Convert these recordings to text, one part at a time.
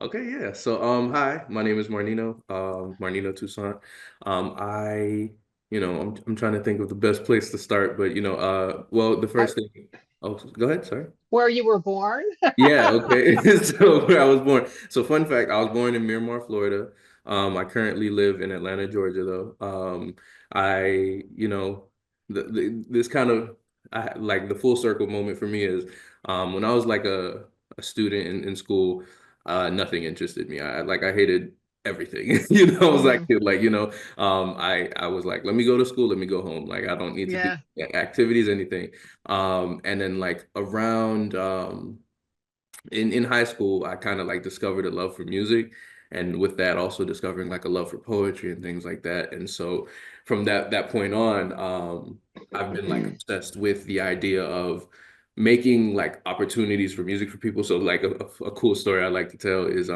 Okay, yeah. So, hi, my name is Marnino Toussaint. I, I'm trying to think of the best place to start, but well, the I, first thing. Oh, go ahead. Sorry. where you were born? Yeah, okay. So where I was born. So fun fact, I was born in Miramar, Florida. I currently live in Atlanta, Georgia, though. I, this kind of like the full circle moment for me is when I was like a student in school, nothing interested me. I hated everything. I was that Hmm. kid, I was like, let me go to school, let me go home. Like I don't need to do Yeah. activities, anything. And then like around in high school, I kind of like discovered a love for music, and with that, also discovering like a love for poetry and things like that. And so, from that point on, I've been like obsessed with the idea of making like opportunities for music for people. So, like a cool story I like to tell is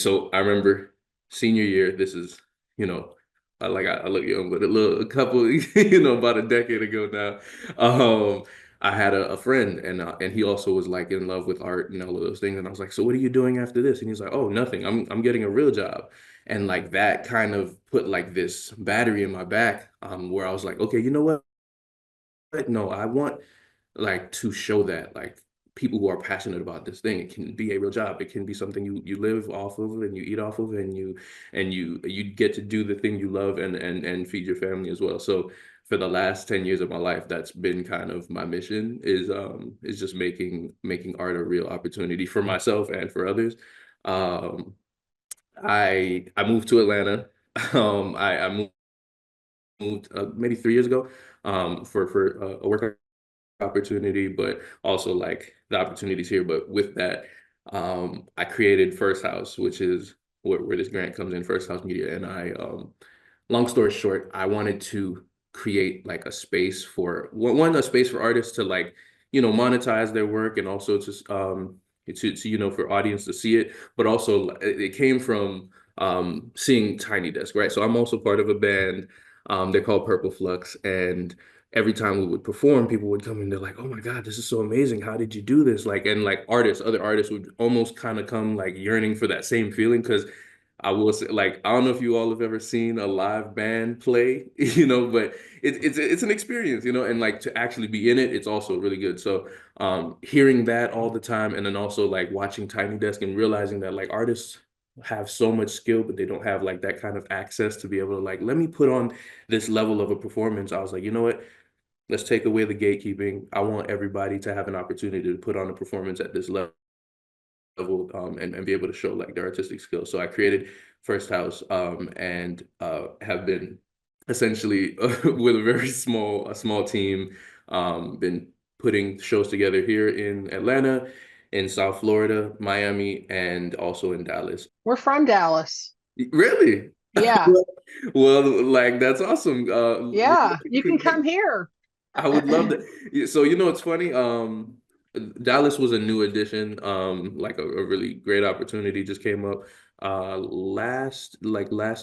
so I remember senior year. This is you know. I look young, but a couple, about a decade ago now. I had a friend, and he also was like in love with art and all of those things. And I was like, "So what are you doing after this?" And he's like, "Oh, nothing. I'm getting a real job." And like that kind of put like this battery in my back, where I was like, "Okay, you know what? No, I want like to show that like people who are passionate about this thing, it can be a real job. It can be something you live off of and you eat off of, and you get to do the thing you love and feed your family as well." So for the last 10 years of my life, that's been kind of my mission is just making art a real opportunity for myself and for others. Um I moved to Atlanta. I moved maybe 3 years ago for a work opportunity, but also like the opportunities here. But with that, I created First House, which is where this grant comes in, First House Media. And long story short, I wanted to create like a space for a space for artists to like, monetize their work and also to for audience to see it. But also it came from seeing Tiny Desk, right? So I'm also part of a band. They're called Purple Flux, and every time we would perform, people would come and they're like, "Oh my God, this is so amazing! How did you do this?" Like, and like other artists would almost kind of come like yearning for that same feeling. Because I will say, like, I don't know if you all have ever seen a live band play, but it's an experience, and like to actually be in it, it's also really good. So, hearing that all the time, and then also like watching Tiny Desk and realizing that like artists have so much skill, but they don't have like that kind of access to be able to like, let me put on this level of a performance. I was like, you know what? Let's take away the gatekeeping. I want everybody to have an opportunity to put on a performance at this level, and be able to show like their artistic skills. So I created First House, and have been essentially with a small team, been putting shows together here in Atlanta, in South Florida, Miami, and also in Dallas. We're from Dallas. Really? Yeah. Well, like that's awesome. Yeah. You can come here. I would love that. Yeah, so it's funny. Dallas was a new addition. Like a really great opportunity just came up. Last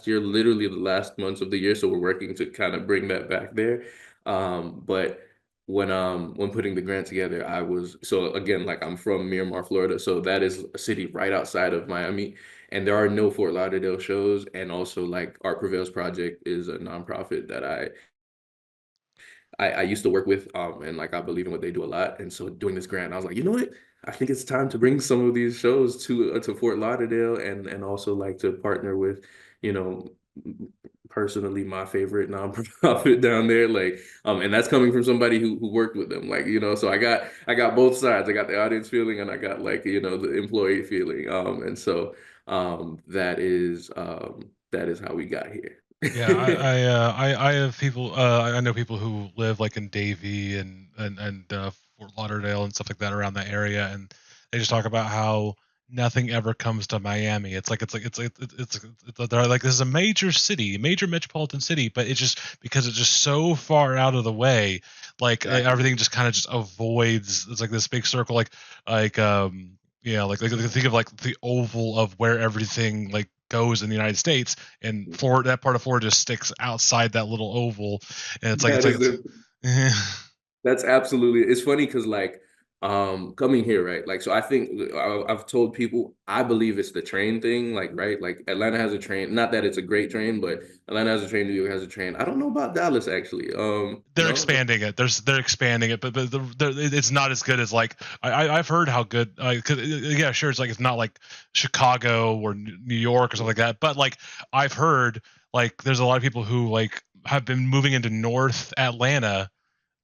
year, literally the last months of the year. So we're working to kind of bring that back there. But when putting the grant together, I was so again like I'm from Miramar, Florida, so that is a city right outside of Miami, and there are no Fort Lauderdale shows. And also like Art Prevails Project is a nonprofit that I used to work with, and like I believe in what they do a lot. And so doing this grant, I was like, you know what? I think it's time to bring some of these shows to Fort Lauderdale, and also like to partner with, you know, personally my favorite nonprofit down there. Like, and that's coming from somebody who worked with them. Like, so I got both sides. I got the audience feeling, and I got like the employee feeling. And so that is how we got here. Yeah, I have people. I know people who live like in Davie and Fort Lauderdale and stuff like that around that area, and they just talk about how nothing ever comes to Miami. They're like, this is a major city, a major metropolitan city, but it's just because it's just so far out of the way. Exactly. Everything just kind of just avoids. It's like this big circle, like yeah, think of like the oval of where everything like goes in the United States, and Florida, that part of Florida just sticks outside that little oval, and That is it's That's absolutely. It's funny because like Coming here, right? Like, so I think I've told people I believe it's the train thing, like, right? Like Atlanta has a train, not that it's a great train, but Atlanta has a train, New York has a train. I don't know about Dallas actually. They're No, expanding it. They're expanding it, but it's not as good as like I've heard how good. Yeah, sure, it's like it's not like Chicago or New York or something like that, but like I've heard like there's a lot of people who like have been moving into North Atlanta,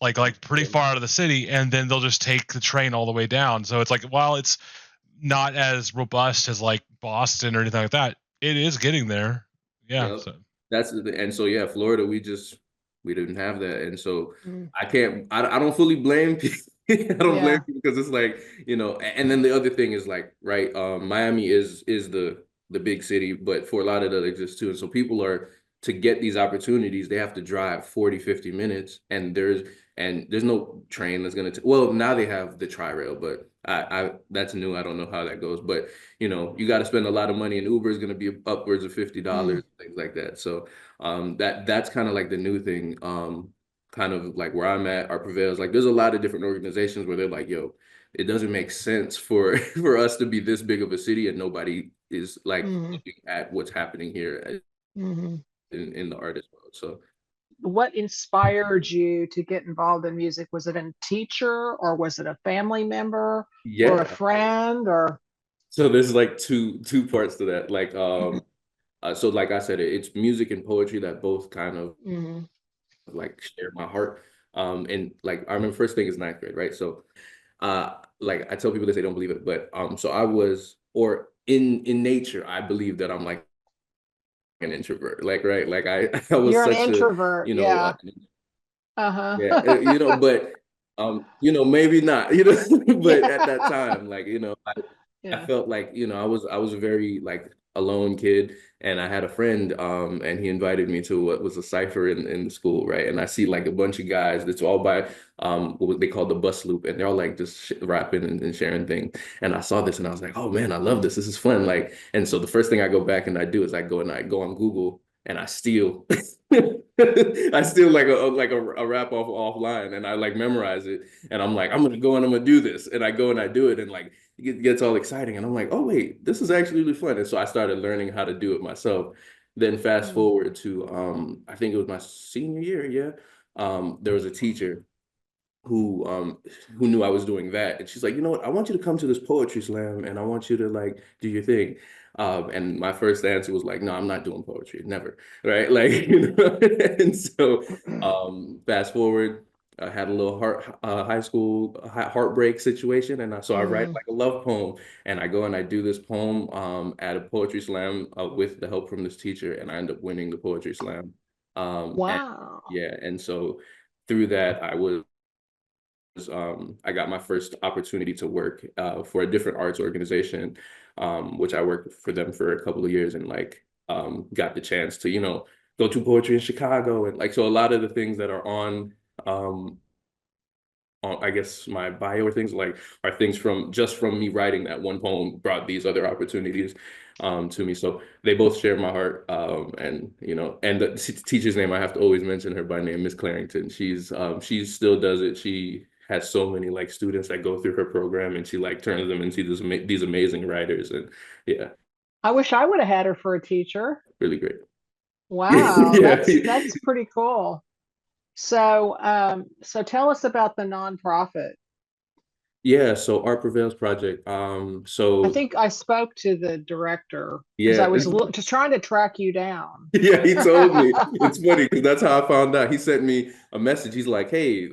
like pretty far out of the city, and then they'll just take the train all the way down. So it's like while it's not as robust as like Boston or anything like that, it is getting there. Yeah. Yep. So That's and so yeah, Florida, we didn't have that. And so Mm. I don't fully blame people. I don't blame Yeah. people because it's like, and then the other thing is like, right, Miami is the big city, but Fort Lauderdale exists too. And so people are to get these opportunities, they have to drive 40, 50 minutes and there's no train that's gonna well, now they have the tri-rail, but I that's new. I don't know how that goes, but you got to spend a lot of money, and Uber is going to be upwards of $50, Mm. things like that. So that's kind of like the new thing. Kind of like where I'm at, Art Prevails. Like there's a lot of different organizations where they're like, yo, it doesn't make sense for for us to be this big of a city and nobody is like Mm. looking at what's happening here Mm. in the artist world. So What inspired you to get involved in music? Was it a teacher or was it a family member or a yeah, friend or? so there's like two parts to that. Like so like I said, it's music and poetry that both kind of Mm. like share my heart. And like I remember first thing is ninth grade, right? So like I tell people this, they don't believe it, but so I was or in nature, I believe that I'm like an introvert. Like, right, like I was You're an such a, introvert, you know, yeah. Uh-huh. yeah, but maybe not, but at that Yeah. time, like, I Yeah. felt like, I was a very like alone kid and I had a friend and he invited me to what was a cipher in the school, right? And I see like a bunch of guys that's all by what they call the bus loop and they're all like just rapping and sharing things. And I saw this and I was like, oh man, I love this. This is fun. Like, and so the first thing I go back and I do is I go on Google and I steal I steal like a rap offline and I like memorize it and I'm like, I'm gonna go and I'm gonna do this. And I go and I do it and like it gets all exciting and I'm like, oh wait, this is actually really fun. And so I started learning how to do it myself. Then fast Mm. forward to I think it was my senior year, yeah. There was a teacher who um who knew I was doing that. And she's like, you know what, I want you to come to this poetry slam and I want you to like do your thing. And my first answer was like, no, I'm not doing poetry, never. Right. Like, and so fast forward, I had a little high school heartbreak situation. And so I write Mm. like a love poem and I go and I do this poem at a poetry slam with the help from this teacher. And I end up winning the poetry slam. And Wow. yeah, and so through that, I got my first opportunity to work for a different arts organization, which I worked for them for a couple of years and like got the chance to, go to poetry in Chicago. And like, so a lot of the things that are um, on, I guess, my bio or things like are things from me writing that one poem brought these other opportunities to me. So they both share my heart. And the teacher's name, I have to always mention her by name, Miss Clarington. She still does it. She has so many like students that go through her program and she like turns them into these amazing writers. And yeah, I wish I would have had her for a teacher. really great. Wow, Yeah. that's pretty cool. So tell us about the nonprofit. Yeah, so Art Prevails Project. I So think I spoke to the director because I yeah, was just trying to track you down. yeah, he told me. It's funny because that's how I found out. He sent me a message. He's like, "Hey,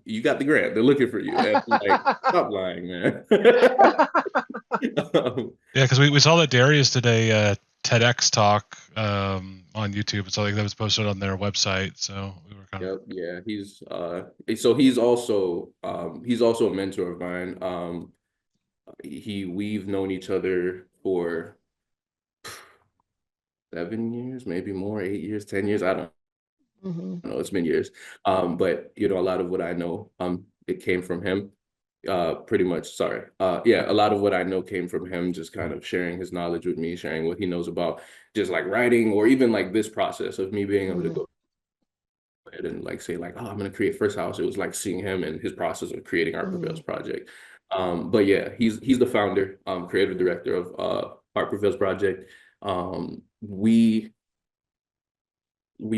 you got the grant. They're looking for you." And I'm like, "Stop lying, man." Um, yeah, because we saw that Darius did a TEDx talk on YouTube. It's something that was posted on their website. So we were kind of yep, yeah, he's also a mentor of mine. We've known each other for 7 years, maybe more, 8 years, 10 years. I don't Mhm. know. It's been years. But a lot of what I know, it came from him. Pretty much, sorry. Yeah, a lot of what I know came from him, just kind of sharing his knowledge with me, sharing what he knows about just like writing or even like this process of me being able to Mhm. go ahead and like say like, oh, I'm gonna create First House. It was like seeing him and his process of creating Art Prevails Project. But yeah, he's the founder, creative director of Art Prevails Project. We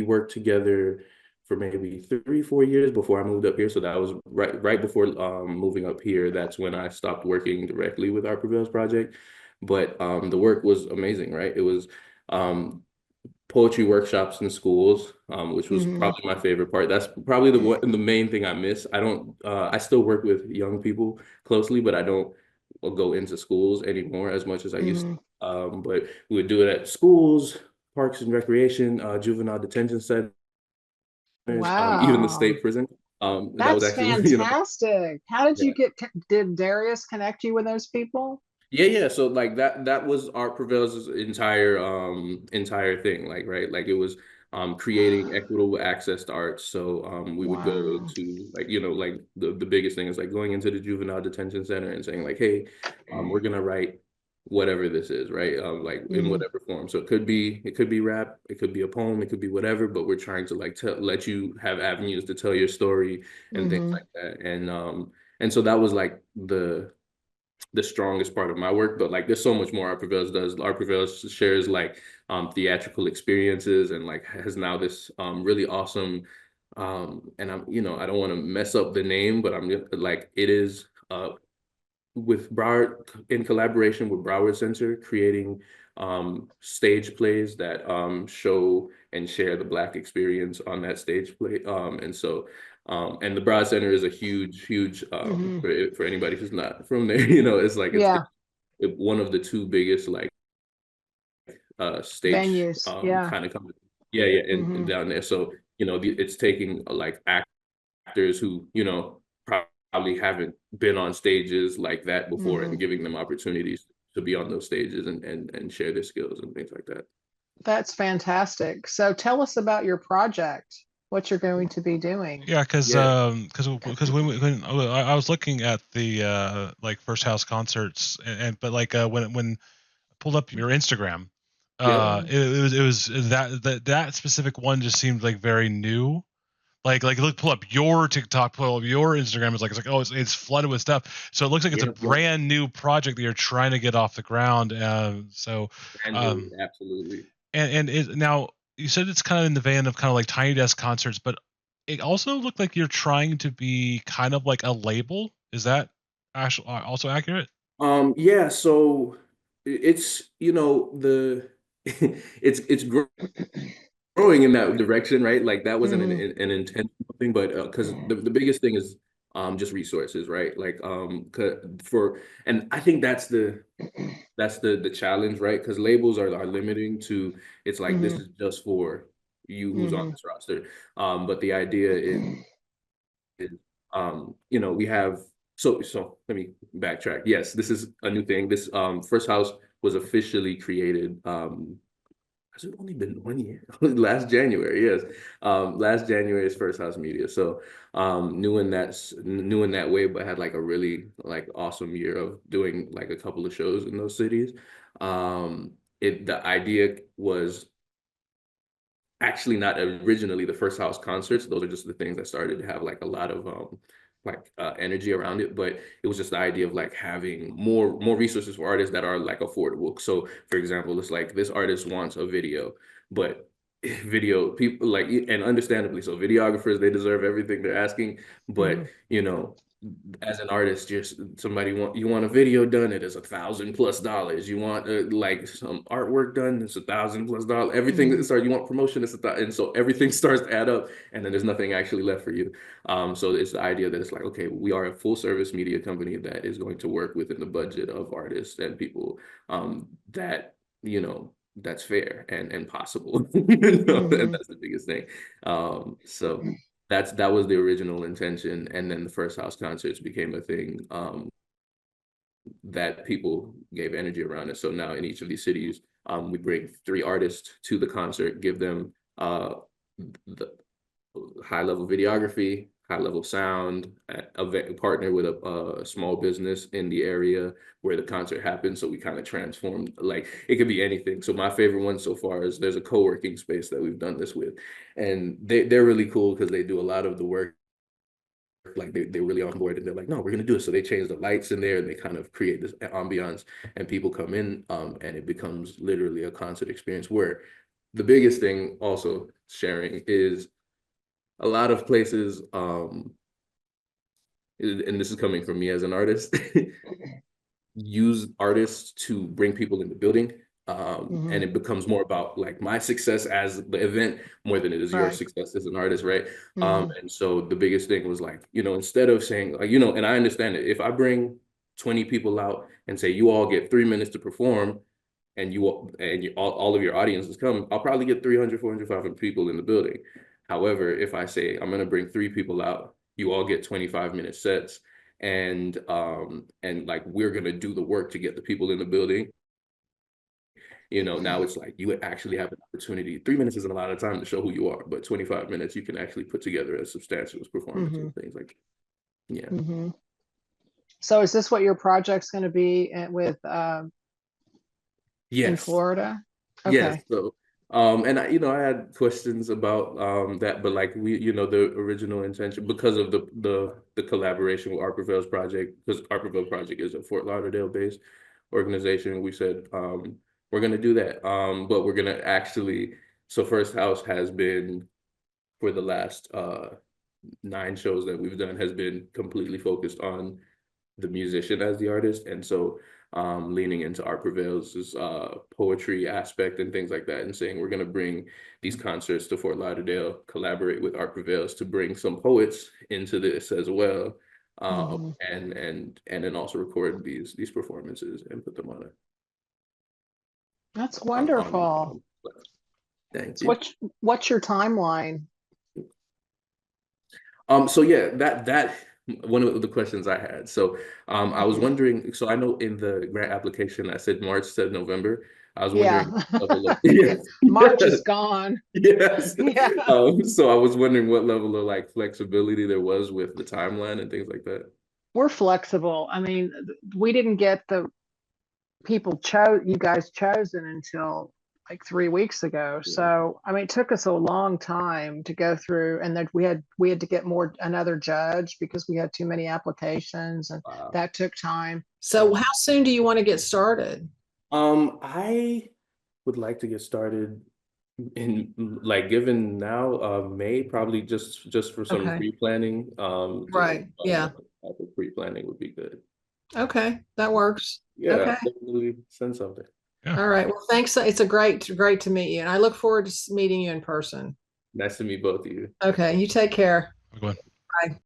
worked together for maybe 3, 4 years before I moved up here. So that was right before moving up here. That's when I stopped working directly with Art Prevails Project. But the work was amazing, right? It was um, poetry workshops in schools, which was probably my favorite part. That's probably the main thing I miss. I don't I still work with young people closely, but I don't go into schools anymore as much as I used to. But we would do it at schools, parks and recreation, juvenile detention centers, even the Wow. state prison. That was That's actually, you know, fantastic. How did yeah. you did Darius connect you with those people? Yeah. So like that was Art Prevails' entire thing. Like, right. Like it was creating equitable access to art. So we would go Wow. to like, you know, like the biggest thing is like going into the juvenile detention center and saying like, hey, we're gonna write whatever this is, right? Like in Mm-hmm. whatever form. So it could be rap, it could be a poem, it could be whatever, but we're trying to like let you have avenues to tell your story and things Mm-hmm. like that. And so that was like the strongest part of my work, but like there's so much more Art Prevails does. Art Prevails shares like theatrical experiences and like has now this really awesome and I'm, you know, I don't want to mess up the name, but I'm just, like it is with Broward in collaboration with Broward Center creating stage plays that show and share the Black experience on that stage play. And the Broward Center is a huge Mm-hmm. for anybody who's not from there, you know, it's like Yeah. one of the two biggest like stage Venues. Yeah. kind of companies. Yeah, and Mm-hmm. down there. So, you know, it's taking like actors who, you know, probably haven't been on stages like that before Mm-hmm. and giving them opportunities to be on those stages and share their skills and things like that. That's fantastic. So tell us about your project, what you're going to be doing. Yeah, Yeah. because when I was looking at the like First House concerts, and but like when I pulled up your Instagram, Yeah. Mm-hmm. it was that specific one just seemed like very new. Like look, pull up your TikTok, pull up your Instagram. It's like, oh, it's flooded with stuff. So it looks like it's a Yeah. Yep. brand new project that you're trying to get off the ground. And new, Um, absolutely. now you said it's kind of in the vein of kind of like Tiny Desk concerts, but it also looked like you're trying to be kind of like a label. Is that actually also accurate? Yeah, so it's, you know, the it's growing in that direction, right? Like that wasn't Mm-hmm. an intentional thing, but because the biggest thing is just resources, right? Like for and I think that's the challenge, right? Because labels are limiting to it's like this Mm-hmm. is just for you who's on Mm-hmm. this roster. But the idea is you know, we have so let me backtrack. Yes, this is a new thing. This First House was officially created has it only been 1 year? Last January, yes. Last January is First House Media. So new in that way, but had like a really like awesome year of doing like a couple of shows in those cities. The idea was actually not originally the First House concerts. Those are just the things that started to have like a lot of energy around it. But it was just the idea of like having more resources for artists that are like affordable. So for example, it's like this artist wants a video, but video people like, and understandably so, videographers, they deserve everything they're asking, Mm-hmm. but you know, as an artist, just you want a video done, it is $1,000+ you want like some artwork done, it's $1,000+. Everything that Mm-hmm. starts, you want promotion, and so everything starts to add up, and then there's nothing actually left for you. So it's the idea that it's like, okay, we are a full service media company that is going to work within the budget of artists and people that, you know, that's fair and possible. You know, and Mm-hmm. that's the biggest thing. So that was the original intention, and then the First House concerts became a thing that people gave energy around it. So now in each of these cities, we bring 3 artists to the concert, give them the high level videography, high-level sound, partner with a small business in the area where the concert happens. So we kind of transformed, like it could be anything. So my favorite one so far is there's a co-working space that we've done this with, and they're really cool because they do a lot of the work. Like they're really on board and they're like, no, we're gonna do it. So they change the lights in there and they kind of create this ambiance, and people come in, and it becomes literally a concert experience. Where the biggest thing also sharing is a lot of places, and this is coming from me as an artist, use artists to bring people in the building. And it becomes more about like my success as the event more than it is your Right. success as an artist, right? And so the biggest thing was like, instead of saying like, and I understand it. If I bring 20 people out and say you all get 3 minutes to perform, and all of your audiences come, I'll probably get 300, 400, 500 people in the building. However, if I say I'm gonna bring 3 people out, you all get 25-minute sets, and like we're gonna do the work to get the people in the building. Now it's like you actually have an opportunity. 3 minutes isn't a lot of time to show who you are, but 25 minutes you can actually put together a substantial performance and things like that. Yeah. So is this what your project's going to be with in Yes. Florida? Yes. Okay. So, and I had questions about that, but like the original intention, because of the collaboration with Art Prevails Project, because Art Prevails Project is a Fort Lauderdale based organization, we said we're gonna do that. But we're gonna actually, so First House has been, for the last 9 shows that we've done, has been completely focused on the musician as the artist. And so leaning into Art Prevails' poetry aspect and things like that, and saying we're going to bring these concerts to Fort Lauderdale, collaborate with Art Prevails to bring some poets into this as well, and then also record these performances and put them on it. That's wonderful. Thank So you. what's your timeline? So yeah, that one of the questions I had. So I was wondering, so I know in the grant application I said March, said November. I was wondering level of, yes. March is gone. Yes. Yeah. So I was wondering what level of like flexibility there was with the timeline and things like that. We're flexible. I mean, we didn't get the people you guys chosen until like 3 weeks ago. Yeah. So I mean, it took us a long time to go through, and then we had to get another judge because we had too many applications, and that took time. So how soon do you want to get started? I would like to get started in, like, given now, May, probably just for some pre-planning. Right. Yeah. Pre-planning would be good. Okay, that works. Yeah, okay. Definitely send something. Yeah. All right. Well, thanks. It's great to meet you, and I look forward to meeting you in person. Nice to meet both of you. Okay, you take care. Bye. Bye.